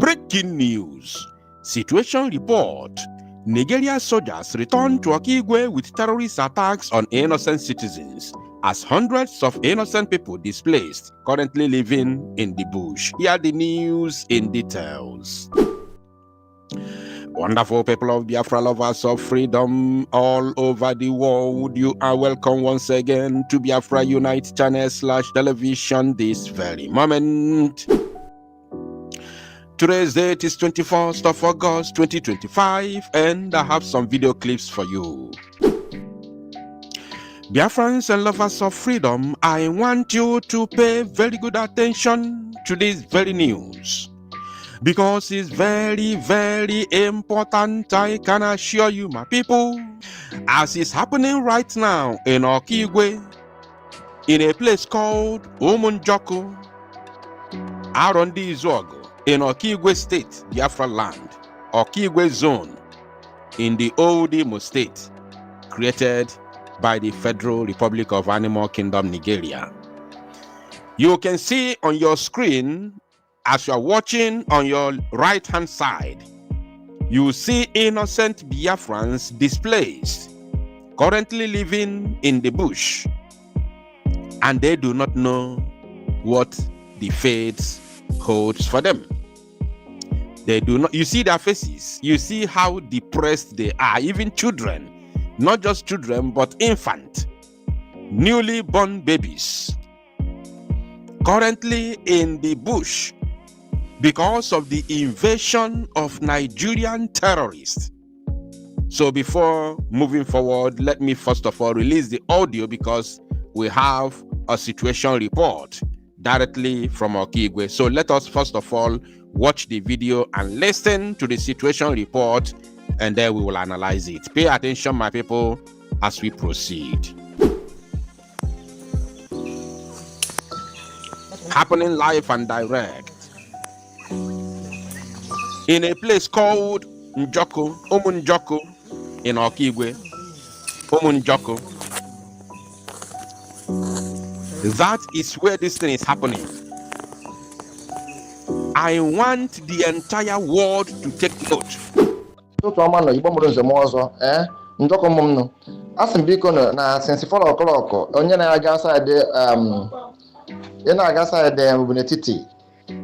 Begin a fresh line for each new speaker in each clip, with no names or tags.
Breaking news. Situation report. Nigeria soldiers return to Okigwe with terrorist attacks on innocent citizens as hundreds of innocent people displaced currently living in the bush. Here the news in details. Wonderful people of Biafra, lovers of freedom all over the world, you are welcome once again to Biafra Unite channel /television this very moment. Today's date is 21st of August 2025, and I have some video clips for you. Biafrans and lovers of freedom, I want you to pay very good attention to this very news, because it's very, very important, I can assure you, my people, as is happening right now in Okigwe, in a place called Umunjoko, Arondi Izogo, in Okigwe State, Biafra land, Okigwe Zone, in the old Imo State, created by the Federal Republic of Animal Kingdom, Nigeria. You can see on your screen, as you are watching on your right-hand side, you see innocent Biafrans displaced, currently living in the bush, and they do not know what the fates holds for them. They do not, you see their faces, you see how depressed they are, even children, not just children, but infant, newly born babies, currently in the bush because of the invasion of Nigerian terrorists. So before moving forward, let me first of all release the audio, because we have a situation report directly from Okigwe. So let us first of all watch the video and listen to the situation report, and then we will analyze it. Pay attention, my people, as we proceed. Happening live and direct in a place called Njoko, Umunjoko, in Okigwe, Umunjoko. That is where this thing is happening. I want the entire world to take note.
Njoko mumno asim biko na since 4 o'clock onye na-aga side Bunetiti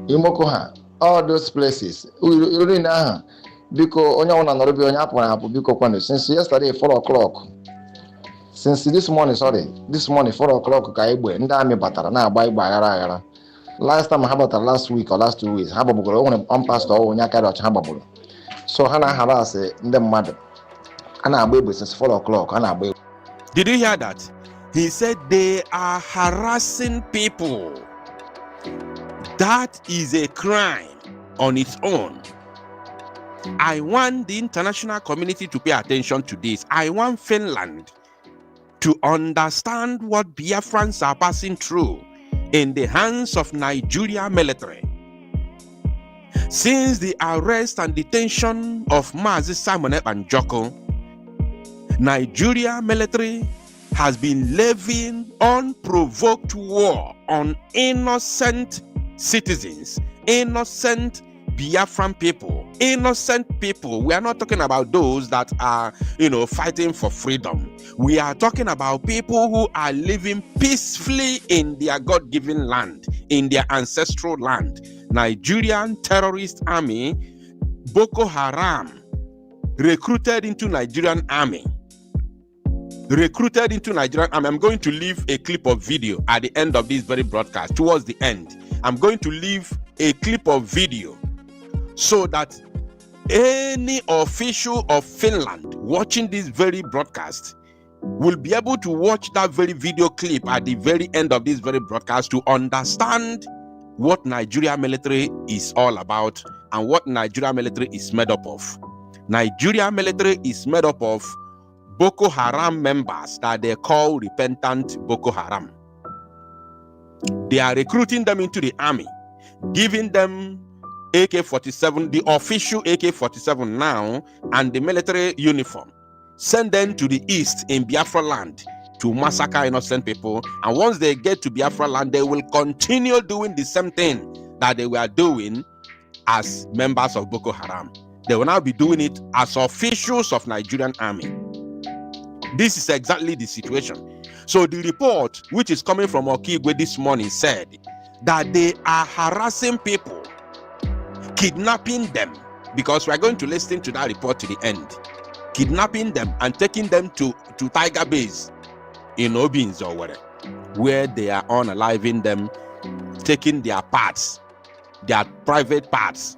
Imoko ha, all those places uri na ha biko onye ona norobi onye apụ biko kwano since yesterday 4 o'clock, since this morning 4 o'clock ka igbe ndị amị batara na agba igbe aghara. Last time ha batara last week or last 2 weeks ha gbabugoro onwe on pastor onye akara ọcha ha gbaburu, so ha na harass ndị mmadụ. Since 4 o'clock.
Did you hear that? He said they are harassing people. That is a crime on its own. I want the international community to pay attention to this. I want Finland to understand what Biafrans are passing through in the hands of Nigeria military. Since the arrest and detention of Mazi Simon Njoko, Nigeria military has been levying unprovoked war on innocent citizens, innocent Biafran people, innocent people. We are not talking about those that are, fighting for freedom. We are talking about people who are living peacefully in their God-given land, in their ancestral land. Nigerian terrorist army, Boko Haram, recruited into Nigerian army. I'm going to leave a clip of video at the end of this very broadcast. Towards the end, I'm going to leave a clip of video so that any official of Finland watching this very broadcast will be able to watch that very video clip at the very end of this very broadcast to understand what Nigeria military is all about and what Nigeria military is made up of. Nigeria military is made up of Boko Haram members that they call repentant Boko Haram. They are recruiting them into the army, giving them AK-47, the official AK-47 now, and the military uniform. Send them to the east in Biafra land to massacre innocent people. And once they get to Biafra land, they will continue doing the same thing that they were doing as members of Boko Haram. They will now be doing it as officials of Nigerian army. This is exactly the situation. So the report, which is coming from Okigwe this morning, said that they are harassing people, kidnapping them, because we are going to listen to that report to the end, kidnapping them and taking them to Tiger Base in Obins or whatever, where they are unaliving them, taking their parts, their private parts,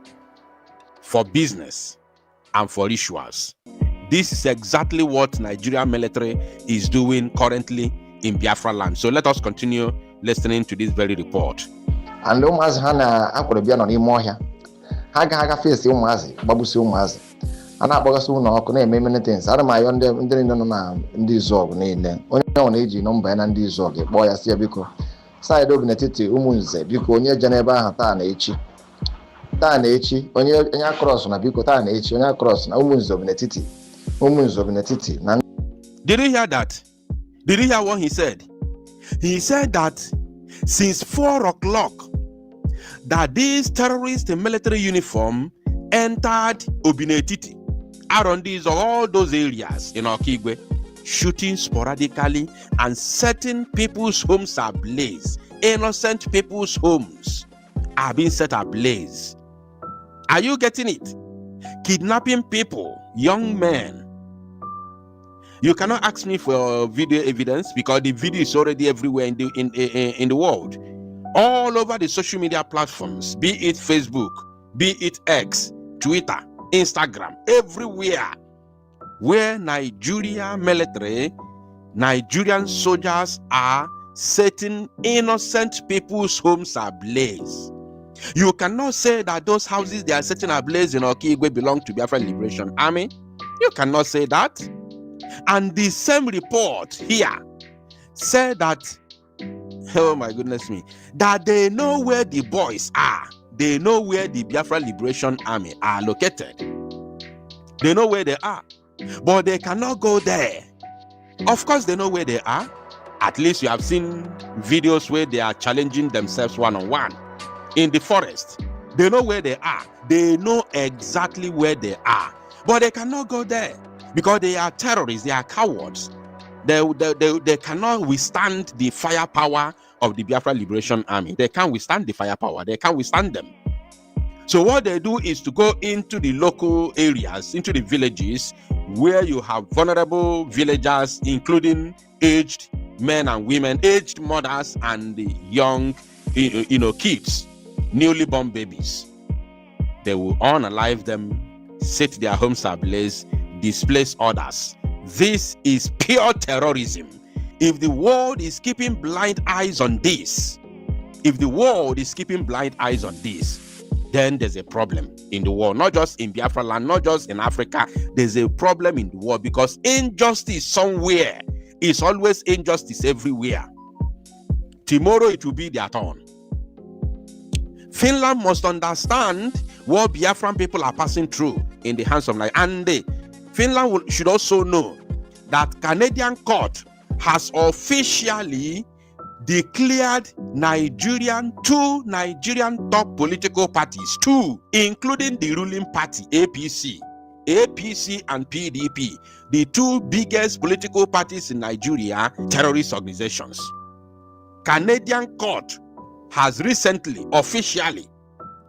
for business and for rituals. This is exactly what Nigerian military is doing currently in Biafra land. So let us continue listening to this very report.
And Umazi Hana Akorobia on Imohia. Haga face Umazi, Babusi Umazi. And I bought soon or can many things. I don't mind in this zog, only on age number and this zog, boy, I see a bico. Side of Netiti Umunze, Bico near Geneva Hatan Echi. Tan Echi, on your cross on a Bico Tan Echi, on your cross, no Umunz of Netiti.
Did you hear that? Did you hear what he said? He said that since 4 o'clock, that these terrorists in military uniform entered Obinetiti, around these all those areas in Okigwe, shooting sporadically and setting people's homes ablaze. Innocent people's homes are being set ablaze. Are you getting it? Kidnapping people, young men. You cannot ask me for video evidence because the video is already everywhere in the world, all over the social media platforms, be it Facebook, be it X, Twitter, Instagram, everywhere where Nigeria military, Nigerian soldiers are setting innocent people's homes ablaze. You cannot say that those houses they are setting ablaze in Okigwe belong to Biafra Liberation Army. You cannot say that. And the same report here said that, oh my goodness me, that they know where the boys are. They know where the Biafra Liberation Army are located. They know where they are, but they cannot go there. Of course, they know where they are. At least you have seen videos where they are challenging themselves one-on-one in the forest. They know where they are. They know exactly where they are, but they cannot go there because they are terrorists. They are cowards. They cannot withstand the firepower of the Biafra Liberation Army. They can't withstand the firepower. They can't withstand them. So what they do is to go into the local areas, into the villages where you have vulnerable villagers, including aged men and women, aged mothers and the young, kids, newly born babies. They will unalive them, set their homes ablaze, displace others. This is pure terrorism. If the world is keeping blind eyes on this, then there's a problem in the world, not just in Biafra land, not just in Africa. There's a problem in the world because injustice somewhere is always injustice everywhere. Tomorrow it will be their turn. Finland must understand what Biafran people are passing through in the hands of Nigeria. And Finland should also know that Canadian court has officially declared two Nigerian top political parties, two, including the ruling party, APC and PDP, the two biggest political parties in Nigeria, terrorist organizations. Canadian court has recently officially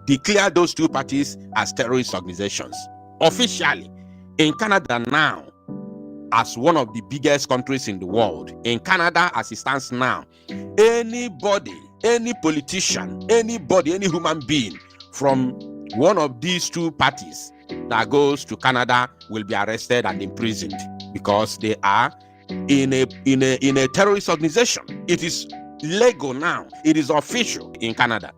declared those two parties as terrorist organizations. Officially. In Canada now, as one of the biggest countries in the world, in Canada as it stands now, anybody, any politician, anybody, any human being from one of these two parties that goes to Canada will be arrested and imprisoned because they are in a terrorist organization. It is legal now. It is official in Canada.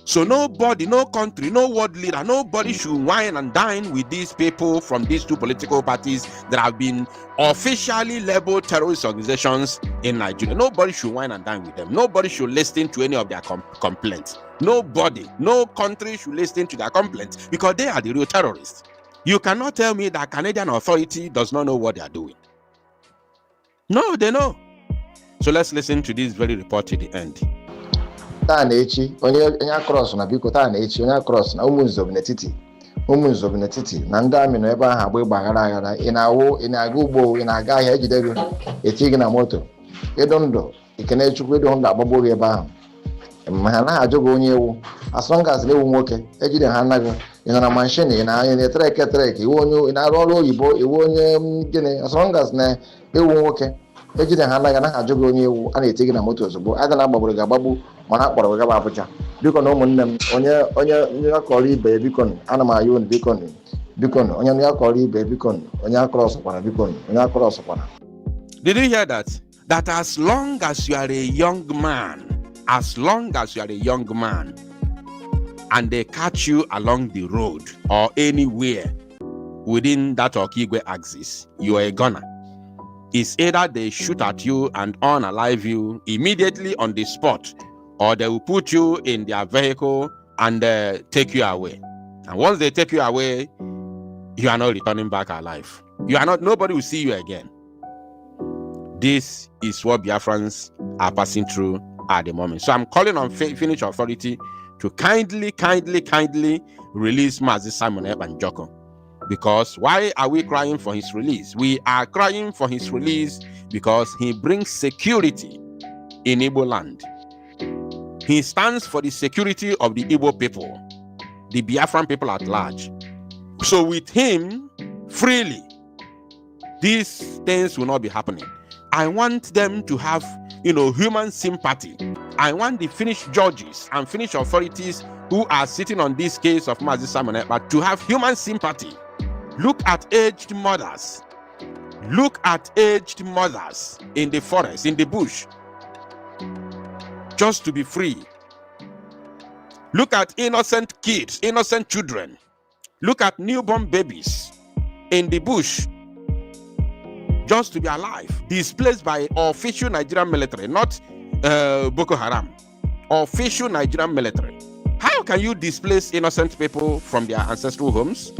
So nobody, no country, no world leader, nobody should wine and dine with these people from these two political parties that have been officially labeled terrorist organizations in Nigeria. Nobody should wine and dine with them. Nobody should listen to any of their complaints. Nobody, no country should listen to their complaints because they are the real terrorists. You cannot tell me that Canadian authority does not know what they are doing. No, they know. So let's listen to this very report to the end.
taa na echi onye cross na biko taa na echi onye cross na ụmụ nzobi n'etiti na ndị amị nọ ebe ahụ agba ịgbaghara aghara ị na-aga ugbo ị na-aga ahịa ejide gị eti gị na moto ịdụ ndụ ikene chukwu ịdụ ndụ agbagbo gị ebe ahụ ma ha naghị ajụ gị onye ewu asọngas na ewu nwoke ejide ha anaghị ị nọ na manshin ị na-trek iwu onye ị na-arụ ọrụ oyibo iwu onye gịnị asọngas na ewu nwoke ejide ha anaghị ajụ gị onye ewu a na-eti gị na moto ozugbo aga na agbagburu gị agbagbu mana akpọrọ gị gaba Abuja biko na ụmụnne m onye akọrọ ibe biko ana m ayọ unu biko onye akọrọ ibe biko onye akọrọ ọsọkwana biko onye akọrọ ọsọkwana.
Did you hear that? That as long as you are a young man, and they catch you along the road or anywhere within that Okigwe axis, you are a gunner. It's either they shoot at you and unalive you immediately on the spot, or they will put you in their vehicle and take you away. And once they take you away, you are not returning back alive. Nobody will see you again. This is what Biafrans are passing through at the moment. So I'm calling on Finnish authority to kindly release Mazi Simon Ebanjoko. Because why are we crying for his release? We are crying for his release because he brings security in Igbo land. He stands for the security of the Igbo people, the Biafran people at large. So with him, freely, these things will not be happening. I want them to have, human sympathy. I want the Finnish judges and Finnish authorities who are sitting on this case of Mazi Simon Ekpa to have human sympathy. Look at aged mothers. Look at aged mothers in the forest, in the bush, just to be free. Look at innocent kids, innocent children. Look at newborn babies in the bush, just to be alive, displaced by official Nigerian military, not Boko Haram. Official Nigerian military. How can you displace innocent people from their ancestral homes?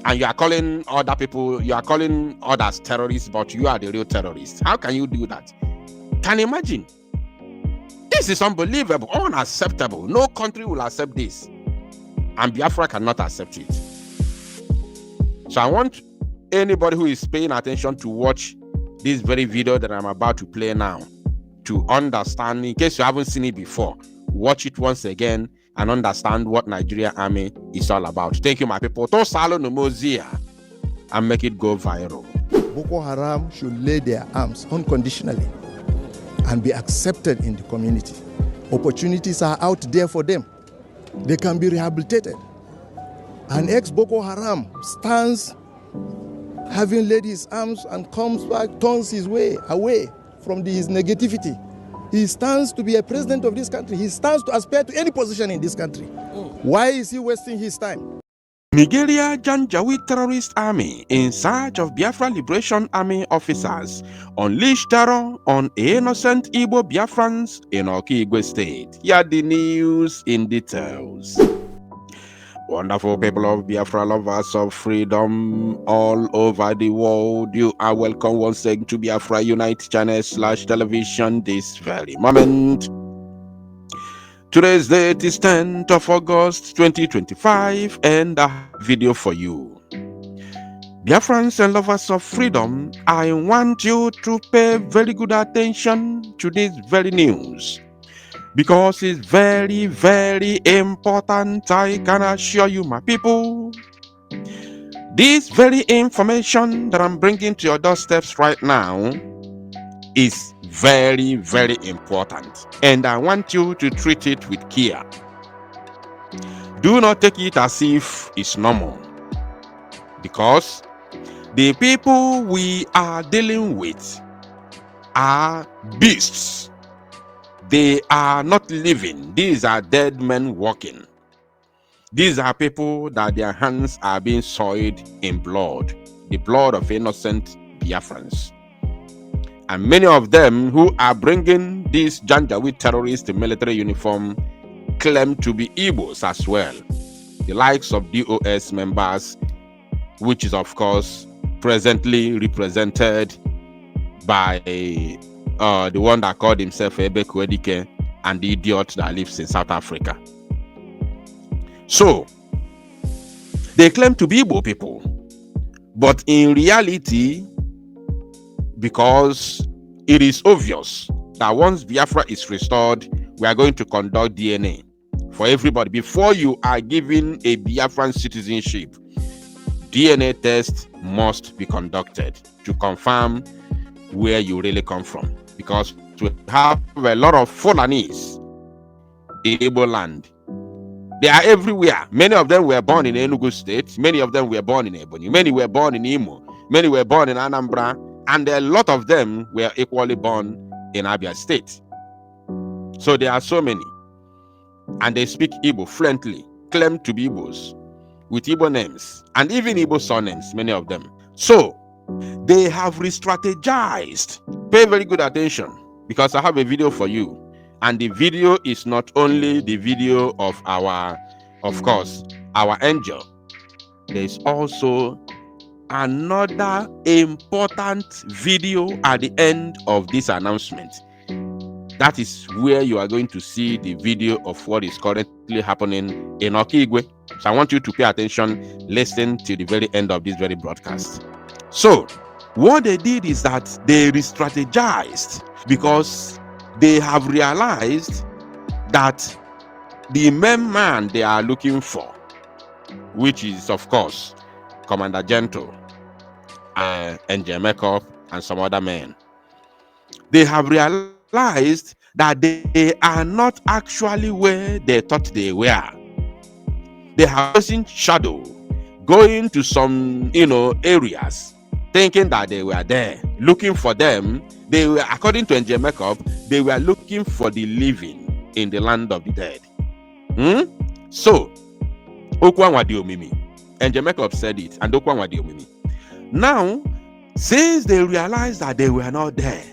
And you are calling other people, you are calling others terrorists, but you are the real terrorists. How can you do that? Can you imagine? This is unbelievable, unacceptable. No country will accept this. And Biafra cannot accept it. So I want anybody who is paying attention to watch this very video that I'm about to play now, to understand, in case you haven't seen it before, watch it once again and understand what Nigerian Army is all about. Thank you, my people. To salo no mozia and make it go viral.
Boko Haram should lay their arms unconditionally and be accepted in the community. Opportunities are out there for them. They can be rehabilitated. An ex-Boko Haram stands having laid his arms and comes back, turns his way away from his negativity. He stands to be a president of this country. He stands to aspire to any position in this country. Why is he wasting his time?
Nigeria Janjaweed terrorist army in search of Biafra Liberation Army officers unleashed terror on innocent Igbo Biafrans in Okigwe state. Here the news in details. Wonderful people of Biafra, lovers of freedom all over the world, you are welcome once again to Biafra Unite channel /television this very moment. Today's date is 10th of August 2025 and a video for you. Biafrans and lovers of freedom, I want you to pay very good attention to this very news, because it's very, very important. I can assure you, my people, this very information that I'm bringing to your doorsteps right now is very, very important, and I want you to treat it with care. Do not take it as if it's normal, because the people we are dealing with are beasts. They are not living. These are dead men walking. These are people that their hands are being soiled in blood, the blood of innocent Biafrans. And many of them who are bringing these Janjaweed terrorists in military uniform claim to be Igbos as well. The likes of DOS members, which is of course presently represented by the one that called himself Ebe Kwedike, and the idiot that lives in South Africa. So, they claim to be Igbo people, but in reality, because it is obvious that once Biafra is restored, we are going to conduct DNA for everybody. Before you are given a Biafran citizenship, DNA test must be conducted to confirm where you really come from. Because we have a lot of Fulanis in Igbo land. They are everywhere. Many of them were born in Enugu State. Many of them were born in Ebonyi. Many were born in Imo. Many were born in Anambra. And a lot of them were equally born in Abia State. So there are so many. And they speak Igbo fluently, claim to be Igbos, with Igbo names, and even Igbo surnames, many of them. So they have re-strategized. Pay very good attention, because I have a video for you. And the video is not only the video of our angel. There is also another important video at the end of this announcement. That is where you are going to see the video of what is currently happening in Okigwe. So I want you to pay attention, listen to the very end of this very broadcast. So what they did is that they re-strategized, because they have realized that the main man they are looking for, which is of course Commander Gentle, NJ Makeup, and some other men, they have realized that they are not actually where they thought they were. They have seen shadow, going to some areas, thinking that they were there, looking for them. They were, according to NJ Makeup, they were looking for the living in the land of the dead. So, Okwanwadi Omimi, NJ Makeup said it, and Okwanwadi Omimi. Now, since they realized that they were not there,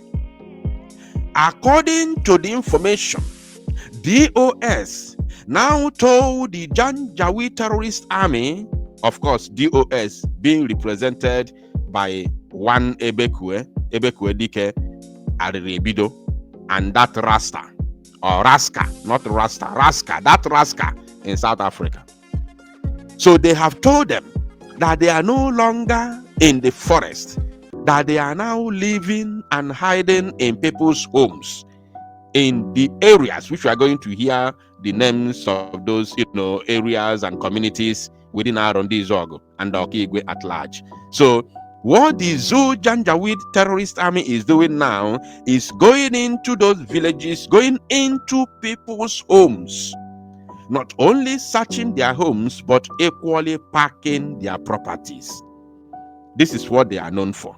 according to the information, DOS now told the Janjaweed terrorist army, of course, DOS being represented by one Ebekwe Dike Arirebido, and that Rasta, or Raska, not Rasta, Raska, that Raska in South Africa. So they have told them that they are no longer in the forest, that they are now living and hiding in people's homes, in the areas which we are going to hear the names of those areas and communities within Arondi Zogo and the Okigwe at large. So what the Janjaweed terrorist army is doing now is going into those villages, going into people's homes, not only searching their homes, but equally packing their properties. This is what they are known for.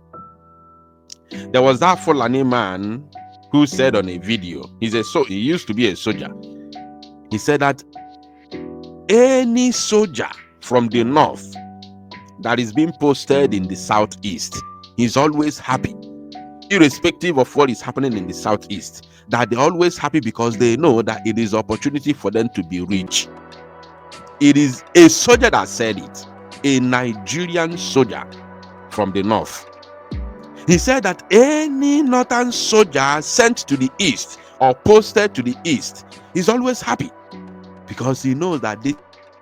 There was that Fulani man who said on a video, he used to be a soldier. He said that any soldier from the north that is being posted in the southeast, he's always happy, irrespective of what is happening in the southeast, that they're always happy because they know that it is opportunity for them to be rich. It is a soldier that said it, a Nigerian soldier from the north. He said that any northern soldier sent to the east or posted to the east is always happy, because he knows that this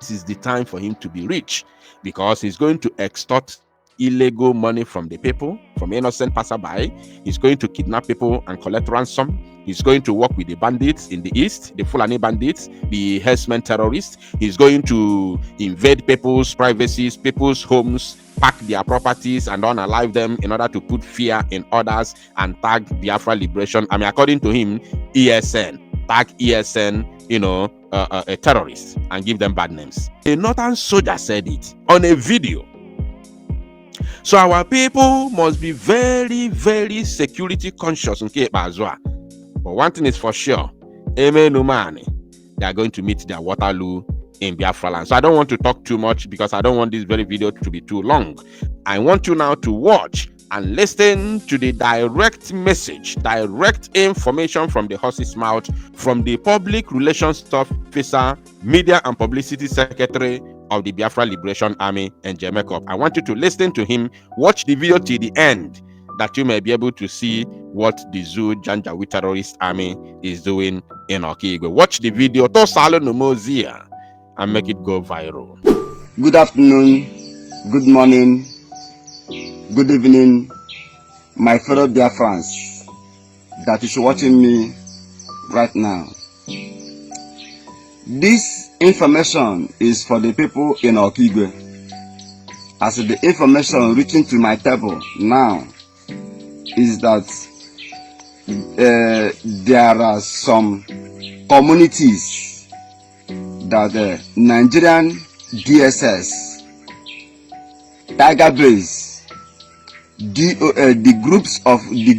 is the time for him to be rich, because he's going to extort illegal money from the people, from innocent passerby. He's going to kidnap people and collect ransom. He's going to work with the bandits in the east, the Fulani bandits, the herdsmen terrorists. He's going to invade people's privacies, people's homes, pack their properties and unalive them in order to put fear in others and tag Biafra Liberation. I mean, according to him, ESN, tag ESN, a terrorist, and give them bad names. A northern soldier said it on a video. So our people must be very, very security conscious in Cape Azua. But one thing is for sure, they are going to meet their Waterloo in Biafra land. So I don't want to talk too much, because I don't want this very video to be too long. I want you now to watch and listen to the direct message, direct information from the horse's mouth, from the public relations officer, media and publicity secretary of the Biafra Liberation Army, NJ Makeup. I want you to listen to him, watch the video to the end, that you may be able to see what the Janjaweed terrorist army is doing in Okigwe. Watch the video, to Salo Nomozia, and make it go viral.
Good afternoon, good morning, good evening, my fellow dear friends that is watching me right now. This information is for the people in Okigwe. As the information reaching to my table now is that there are some communities that Nigerian DSS, Tiger Base, the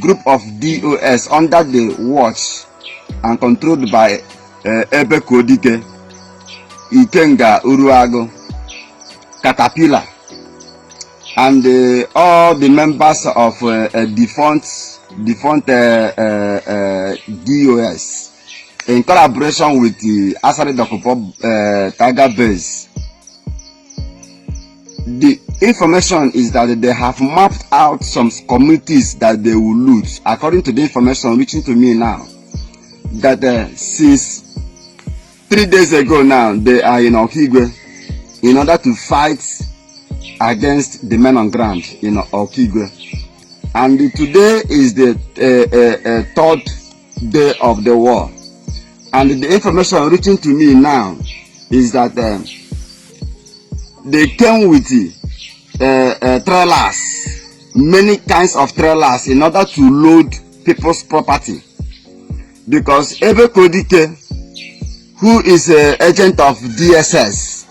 group of DOS under the watch and controlled by Ebe Kodike, Ikenga Uruago, Caterpillar, and all the members of defunct DOS in collaboration with the Asari Dokupo Tiger Base. The information is that they have mapped out some communities that they will loot, according to the information reaching to me now, that since 3 days ago now, they are in Okigwe in order to fight against the men on ground in Okigwe. And today is the third day of the war. And the information reaching to me now is that they came with trailers, many kinds of trailers, in order to load people's property. Because Ebe Kodike, who is an agent of DSS,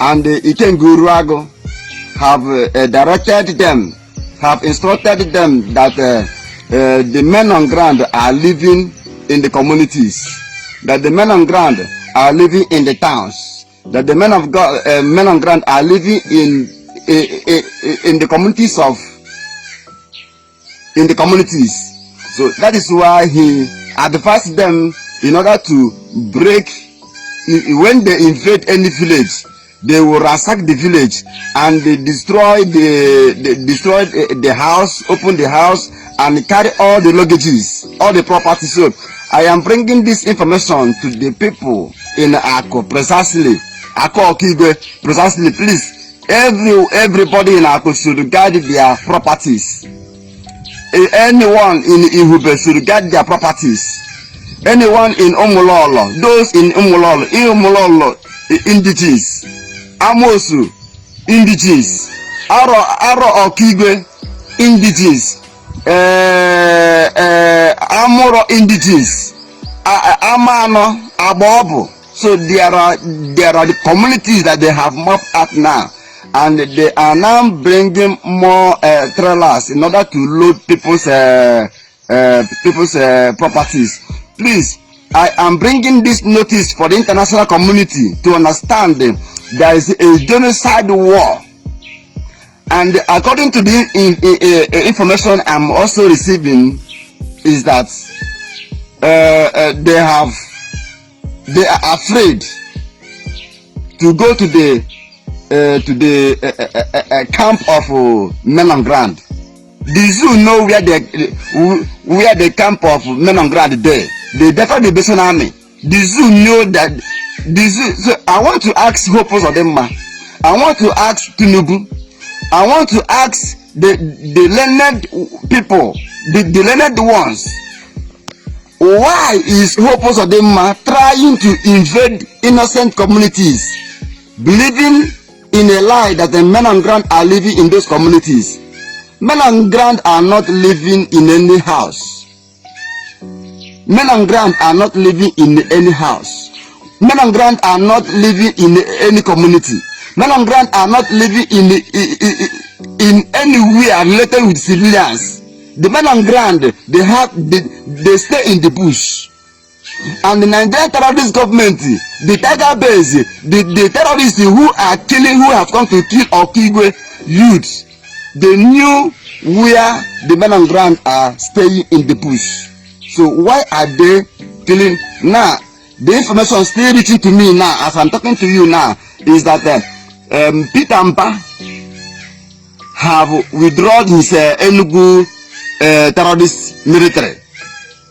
and Ikenga Uruago have directed them, have instructed them that the men on ground are living in the communities, that the men on ground are living in the towns, that the men on ground are living in the communities So that is why he advised them in order to break. When they invade any village, they will ransack the village and they destroy the house, open the house, and carry all the luggages, all the property. So I am bringing this information to the people in Ako, precisely Ako Okigwe, precisely. Please, everybody in Ako should guard their properties. Anyone in Ihube should guard their properties. Anyone in Omololo, those in Omololo, indigenous, Amosu, indigenous, Aro Okigwe, indigenous, Amoro, indigenous, Amano, Abobo. So there are the communities that they have mapped out now, and they are now bringing more trailers in order to load people's properties. Please, I am bringing this notice for the international community to understand that there is a genocide war. And according to the information I'm also receiving, is that they are afraid to go to the camp of men on ground. The zoo know where the camp of men on ground there. They definitely the Basin Army. The zoo know that the zoo. So I want to ask Hopos Odemma. I want to ask Tinubu. I want to ask the learned people, the learned ones. Why is Hopos Odemma trying to invade innocent communities, believing in a lie that the men on ground are living in those communities? Men on ground are not living in any house. Men on ground are not living in any house. Men on ground are not living in any community. Men on ground are not living in anywhere related with civilians. The men on ground, they stay in the bush. And the Nigerian terrorist government, the Tiger Base, the terrorists who are killing, who have come to kill Okigwe youths, they knew where the men on ground are staying in the bush. So why are they killing? Now, the information still reaching to me now, as I'm talking to you now, is that Peter Mpa have withdrawn his Enugu terrorist military.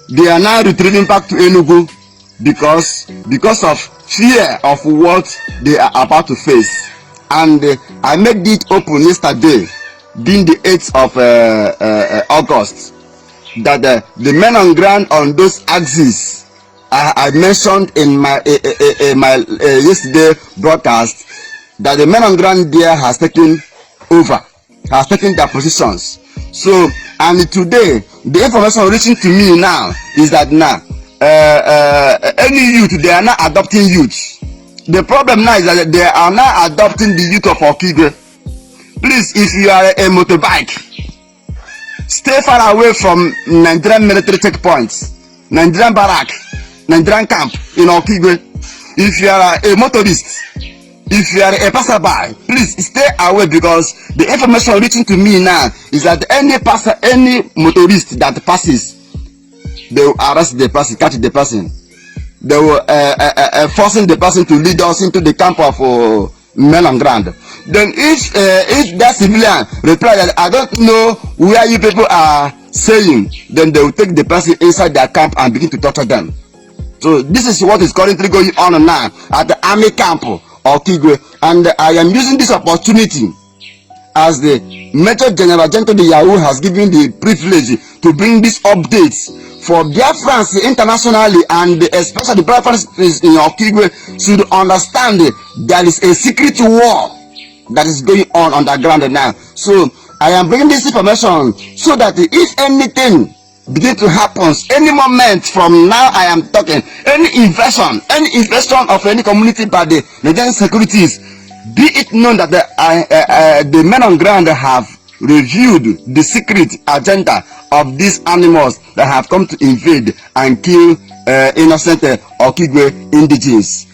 They are now retrieving back to Enugu because of fear of what they are about to face. And I made it open yesterday, being the 8th of August, that the men on ground on those axes I mentioned in my yesterday broadcast, that the men on ground there has taken over, has taken their positions. So, and today the information reaching to me now is that now any youth, they are not adopting youth. The problem now is that they are now adopting the youth of Okigwe. Please, if you are a motorbike, stay far away from Nigerian military checkpoints, Nigerian barrack, Nigerian camp in Okigwe. If you are a motorist, if you are a passerby, please stay away, because the information reaching to me now is that any motorist that passes, they will arrest the person, catch the person. They will forcing the person to lead us into the camp of men on ground. Then if that civilian reply that I don't know where you people are saying, then they will take the person inside their camp and begin to torture them. So this is what is currently going on now at the army camp Okigwe, and I am using this opportunity as the Major General General Yahoo has given the privilege to bring these updates for Biafrans internationally, and especially the Biafrans in Okigwe should understand there is a secret war that is going on underground now. So I am bringing this information so that if anything begin to happen any moment from now, I am talking, any invasion of any community by the Nigerian securities, be it known that the men on ground have reviewed the secret agenda of these animals that have come to invade and kill innocent Okigwe indigenes.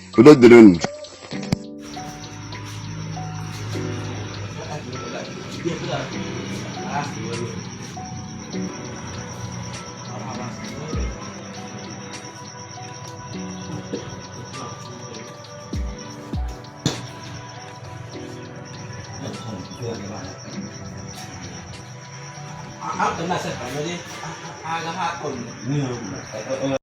Áo tấm là sẽ phải nó đi. Ai có 5 tuần.